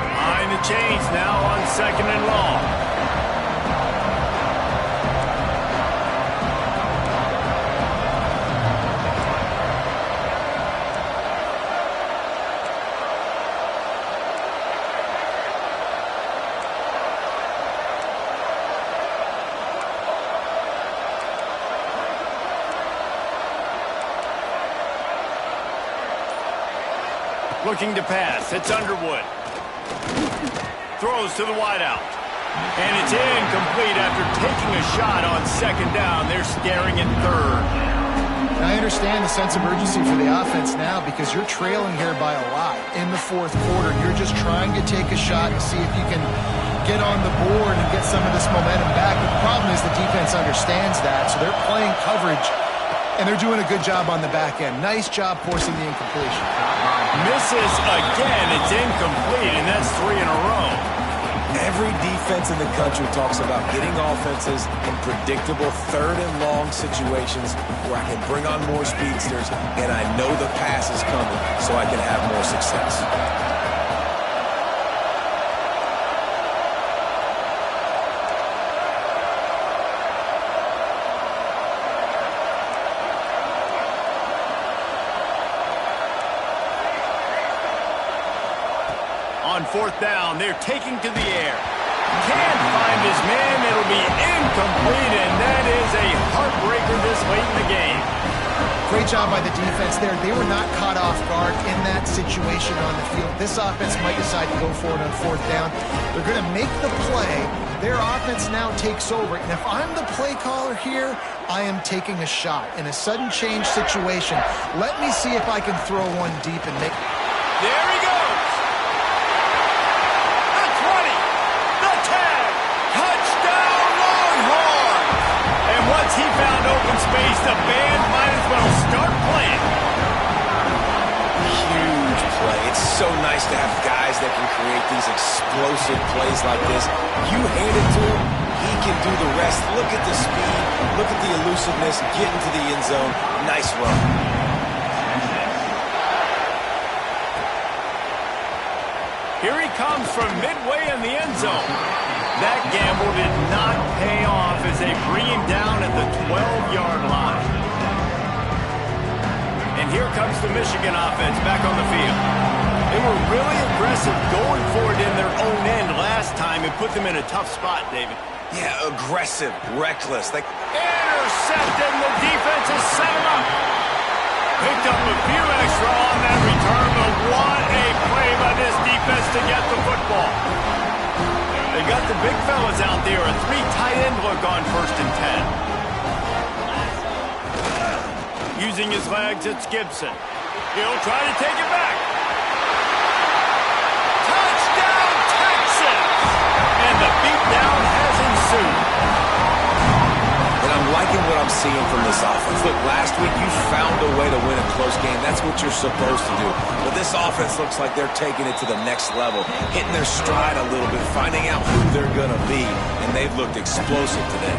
Behind the chains now on second and long. Looking to pass. It's Underwood. Throws to the wideout. And it's incomplete after taking a shot on second down. They're staring at third.
I understand the sense of urgency for the offense now because you're trailing here by a lot in the fourth quarter. You're just trying to take a shot and see if you can get on the board and get some of this momentum back. But the problem is the defense understands that, so they're playing coverage, and they're doing a good job on the back end. Nice job forcing the incompletion.
Misses again. It's incomplete, and that's 3 in a row.
Every defense in the country talks about getting offenses in predictable third and long situations where I can bring on more speedsters and I know the pass is coming so I can have more success.
On fourth down, they're taking to the air. Can't find his man. It'll be incomplete, and that is a heartbreaker this late in the game.
Great job by the defense there. They were not caught off guard in that situation on the field. This offense might decide to go for it on fourth down. They're going to make the play. Their offense now takes over. And if I'm the play caller here, I am taking a shot. In a sudden change situation, let me see if I can throw one deep and make...
There he goes. Once he found open space, the band might as well start playing.
Huge play. It's so nice to have guys that can create these explosive plays like this. You hand it to him, he can do the rest. Look at the speed. Look at the elusiveness. Get into the end zone. Nice run.
Here he comes from midway in the end zone. That gamble did not pay off as they bring him down at the 12-yard line. And here comes the Michigan offense back on the field. They were really aggressive going for it in their own end last time and put them in a tough spot, David.
Yeah, aggressive, reckless.
Intercepted, and the defense has set him up. Picked up a few extra on that return, but what a play by this defense to get the football. They got the big fellas out there, a 3 tight end look on 1st and 10. Using his legs, it's Gibson. He'll try to take it back. Touchdown, Texas! And the beatdown has ensued.
And I'm liking what I'm seeing from this offense. Look, last week you found a way to win a close game. That's what you're supposed to do. But this offense looks like they're taking it to the next level, hitting their stride a little bit, finding out who they're going to be, and they've looked explosive today.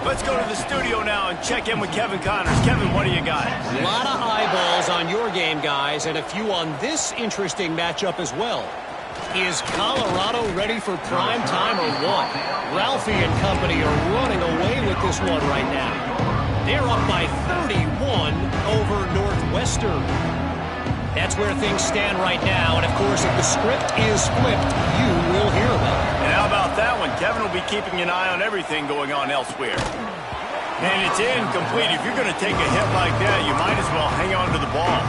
Let's go to the studio now and check in with Kevin Connors. Kevin, what do you got?
A lot of eyeballs on your game, guys, and a few on this interesting matchup as well. Is Colorado ready for prime time or what? Ralphie and company are running away with this one right now. They're up by 31 over Northwestern. That's where things stand right now, and of course, if the script is flipped, you will hear about it.
And how about that one? Kevin will be keeping an eye on everything going on elsewhere. And it's incomplete. If you're going to take a hit like that, you might as well hang on to the ball.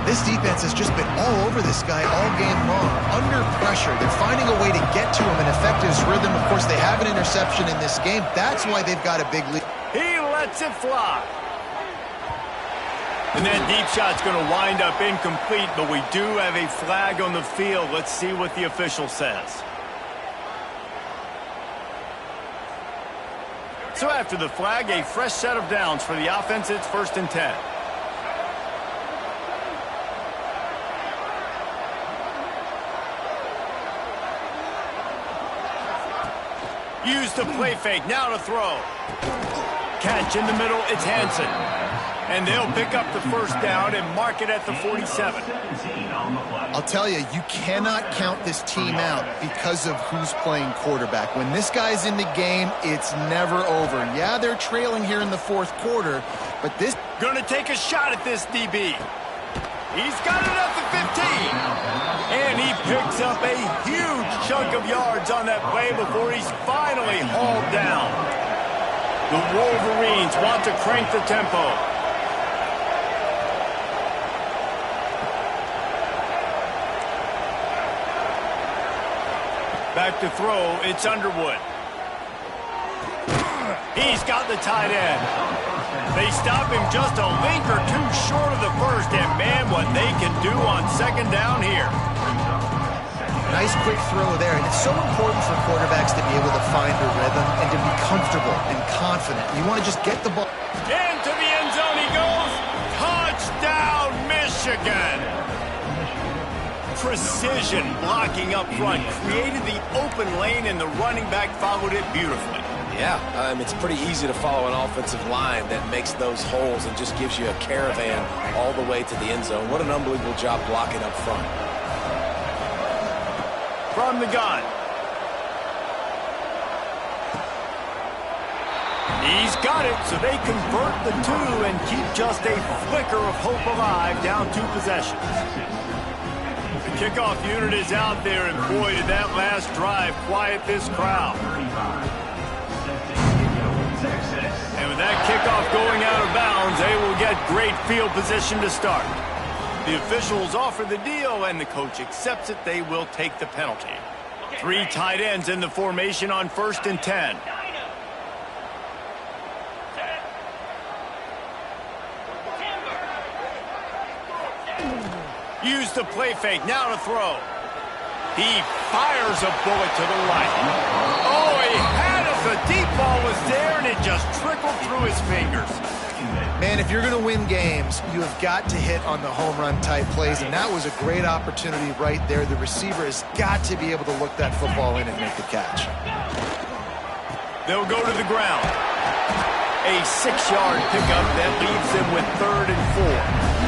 This defense has just been all over this guy all game long. Under pressure. They're finding a way to get to him and affect his rhythm. Of course, they have an interception in this game. That's why they've got a big lead.
He lets it fly. And that deep shot's going to wind up incomplete, but we do have a flag on the field. Let's see what the official says. So after the flag, a fresh set of downs for the offense. It's 1st and 10. Use the play fake, now to throw. Catch in the middle, it's Hansen. And they'll pick up the 1st down and mark it at the 47.
I'll tell you, you cannot count this team out because of who's playing quarterback. When this guy's in the game, it's never over. Yeah, they're trailing here in the 4th quarter, but this...
Gonna take a shot at this DB. He's got it at the 15. And he picks up a huge chunk of yards on that play before he's finally hauled down. The Wolverines want to crank the tempo. Back to throw, it's Underwood. He's got the tight end. They stop him just a link or two short of the 1st, and man, what they can do on 2nd down here.
Nice quick throw there, and it's so important for quarterbacks to be able to find a rhythm and to be comfortable and confident. You want to just get the ball.
Into the end zone he goes. Touchdown, Michigan. Precision blocking up front, created the open lane, and the running back followed it beautifully.
Yeah, it's pretty easy to follow an offensive line that makes those holes and just gives you a caravan all the way to the end zone. What an unbelievable job blocking up front.
From the gun. He's got it, so they convert the 2 and keep just a flicker of hope alive, down 2 possessions. The kickoff unit is out there, and boy, did that last drive quiet this crowd. And with that kickoff going out of bounds, they will get great field position to start. The officials offer the deal, and the coach accepts it. They will take the penalty. 3 tight ends in the formation on 1st and 10. Use the play fake, now to throw. He fires a bullet to the right. Oh, he had it. The deep ball was there, and it just trickled through his fingers.
Man, if you're going to win games, you have got to hit on the home run type plays, and that was a great opportunity right there. The receiver has got to be able to look that football in and make the catch.
They'll go to the ground. A 6-yard pickup that leaves them with 3rd and 4.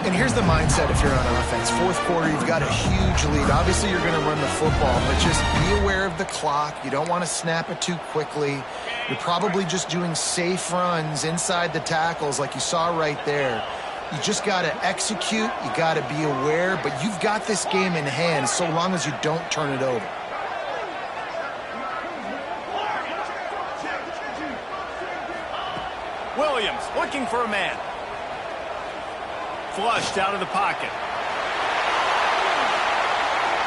And here's the mindset if you're on offense. 4th quarter, you've got a huge lead. Obviously, you're going to run the football, but just be aware of the clock. You don't want to snap it too quickly. You're probably just doing safe runs inside the tackles like you saw right there. You just got to execute. You got to be aware. But you've got this game in hand so long as you don't turn it over.
Williams looking for a man. Flushed out of the pocket.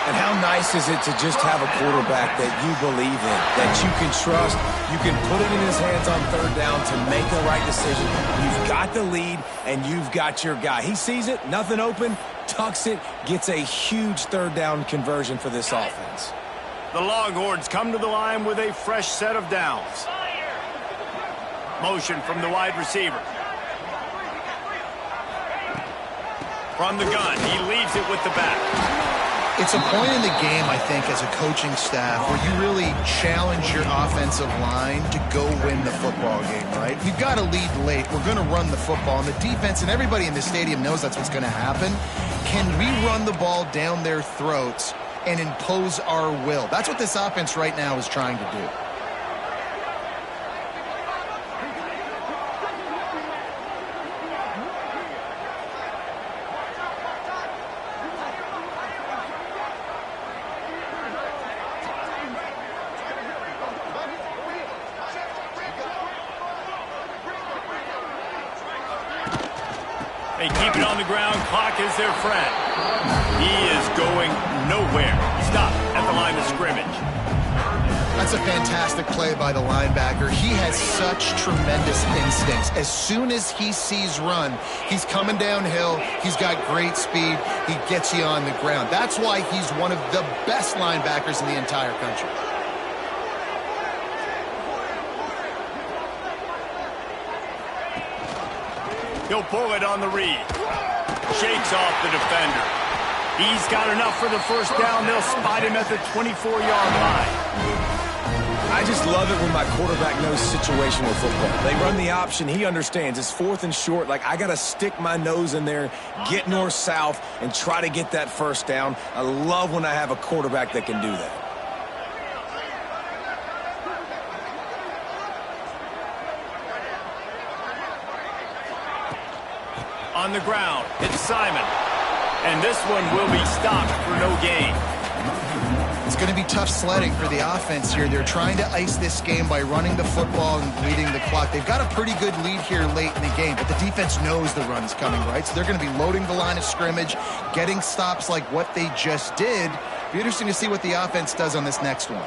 And how nice is it to just have a quarterback that you believe in, that you can trust, you can put it in his hands on third down to make the right decision. You've got the lead, and you've got your guy. He sees it, nothing open, tucks it, gets a huge third down conversion for this offense.
The Longhorns come to the line with a fresh set of downs. Motion from the wide receiver. From the gun, he leaves it with the back.
It's a point in the game, I think, as a coaching staff where you really challenge your offensive line to go win the football game, right? You've got to lead late. We're going to run the football. And the defense and everybody in the stadium knows that's what's going to happen. Can we run the ball down their throats and impose our will? That's what this offense right now is trying to do.
They keep it on the ground. Clock is their friend. He is going nowhere. Stop at the line of scrimmage.
That's a fantastic play by the linebacker. He has such tremendous instincts. As soon as he sees run, he's coming downhill. He's got great speed. He gets you on the ground. That's why he's one of the best linebackers in the entire country.
He'll pull it on the read. Shakes off the defender. He's got enough for the first down. They'll spot him at the 24-yard line.
I just love it when my quarterback knows situational football. They run the option. He understands. It's 4th and short. Like, I got to stick my nose in there, get north-south, and try to get that first down. I love when I have a quarterback that can do that.
On the ground, it's Simon. And this one will be stopped for no gain.
It's going to be tough sledding for the offense here. They're trying to ice this game by running the football and leading the clock. They've got a pretty good lead here late in the game, but the defense knows the run's coming, right? So they're going to be loading the line of scrimmage, getting stops like what they just did. Be interesting to see what the offense does on this next one.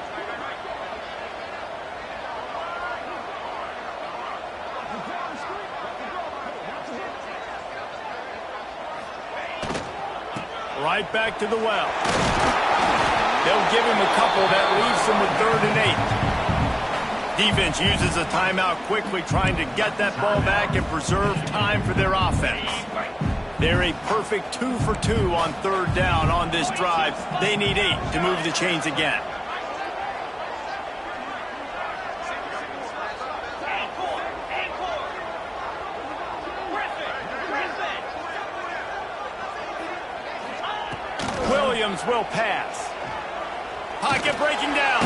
Right back to the well. They'll give him a couple. That leaves him with 3rd and 8. Defense uses a timeout quickly, trying to get that ball back and preserve time for their offense. They're a perfect 2 for 2 on 3rd down on this drive. They need 8 to move the chains again. Williams will pass. Pocket breaking down.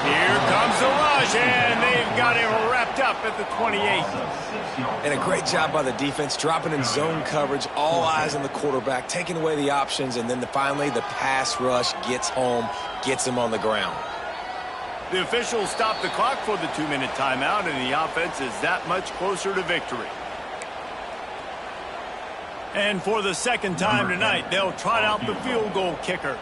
Here comes the rush, and they've got him wrapped up at the 28.
And a great job by the defense, dropping in zone coverage, all eyes on the quarterback, taking away the options, and then finally the pass rush gets home, gets him on the ground.
The officials stop the clock for the 2-minute timeout, and the offense is that much closer to victory. And for the second time tonight, they'll trot out the field goal kicker.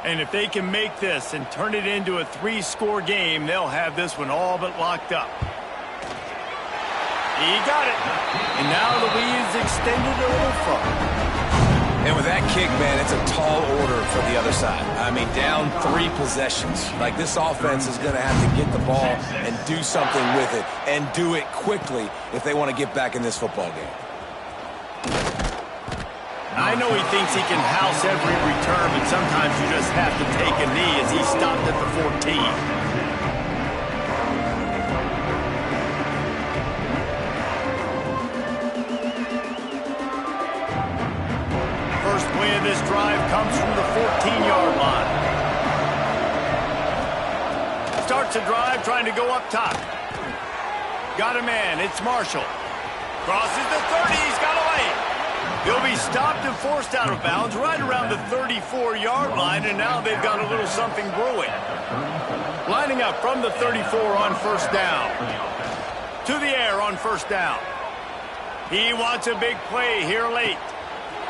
And if they can make this and turn it into a 3-score game, they'll have this one all but locked up. He got it. And now the lead is extended a little further.
And with that kick, man, it's a tall order for the other side. I mean, down 3 possessions. Like, this offense is going to have to get the ball and do something with it, and do it quickly if they want to get back in this football game.
I know he thinks he can house every return, but sometimes you just have to take a knee as he stopped at the 14. First play of this drive comes from the 14-yard line. Starts a drive trying to go up top. Got a man. It's Marshall. Crosses the 30. He's got a lane. He'll be stopped and forced out of bounds right around the 34-yard line, and now they've got a little something brewing. Lining up from the 34 on first down. To the air on first down. He wants a big play here late.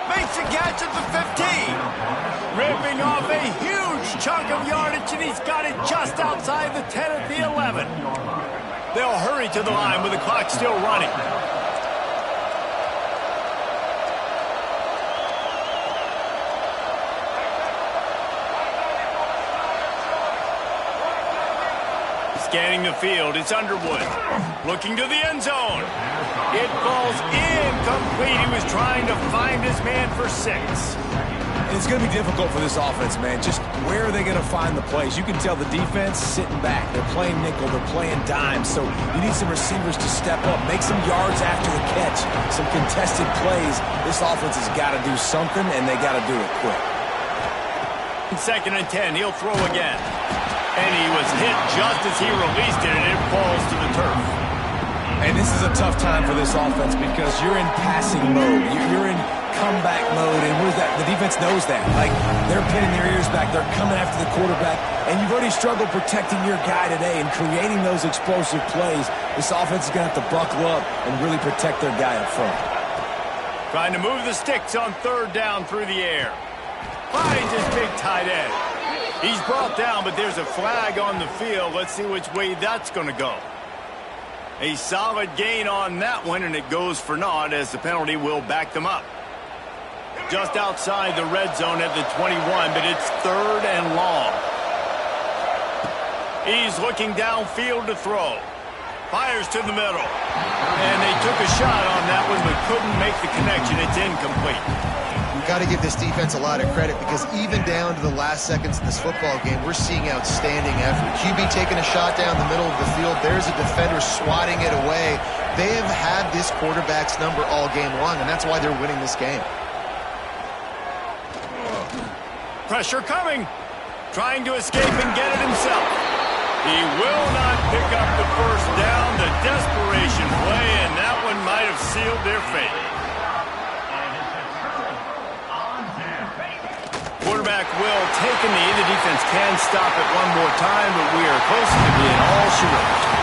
Makes a catch at the 15. Ripping off a huge chunk of yardage, and he's got it just outside the 10 at the 11. They'll hurry to the line with the clock still running. Scanning the field, it's Underwood. Looking to the end zone. It falls incomplete. He was trying to find his man for 6.
And it's going to be difficult for this offense, man. Just where are they going to find the plays? You can tell the defense sitting back. They're playing nickel. They're playing dime. So you need some receivers to step up, make some yards after the catch, some contested plays. This offense has got to do something, and they got to do it quick.
2nd and 10. He'll throw again. And he was hit just as he released it, and it falls to the turf.
And this is a tough time for this offense because you're in passing mode. You're in comeback mode, and what is that? The defense knows that. Like, they're pinning their ears back. They're coming after the quarterback, and you've already struggled protecting your guy today and creating those explosive plays. This offense is going to have to buckle up and really protect their guy up front.
Trying to move the sticks on 3rd down through the air. Finds his big tight end. He's brought down, but there's a flag on the field. Let's see which way that's going to go. A solid gain on that one, and it goes for naught as the penalty will back them up. Just outside the red zone at the 21, but it's 3rd and long. He's looking downfield to throw. Fires to the middle. And they took a shot on that one, but couldn't make the connection. It's incomplete.
Got to give this defense a lot of credit because even down to the last seconds in this football game, we're seeing outstanding effort. QB taking a shot down the middle of the field. There's a defender swatting it away. They have had this quarterback's number all game long, and that's why they're winning this game.
Pressure coming. Trying to escape and get it himself. He will not pick up the first down. The desperation play, and that one might have sealed their fate. Quarterback will take a knee. The defense can stop it one more time, but we are close to being all she wrote.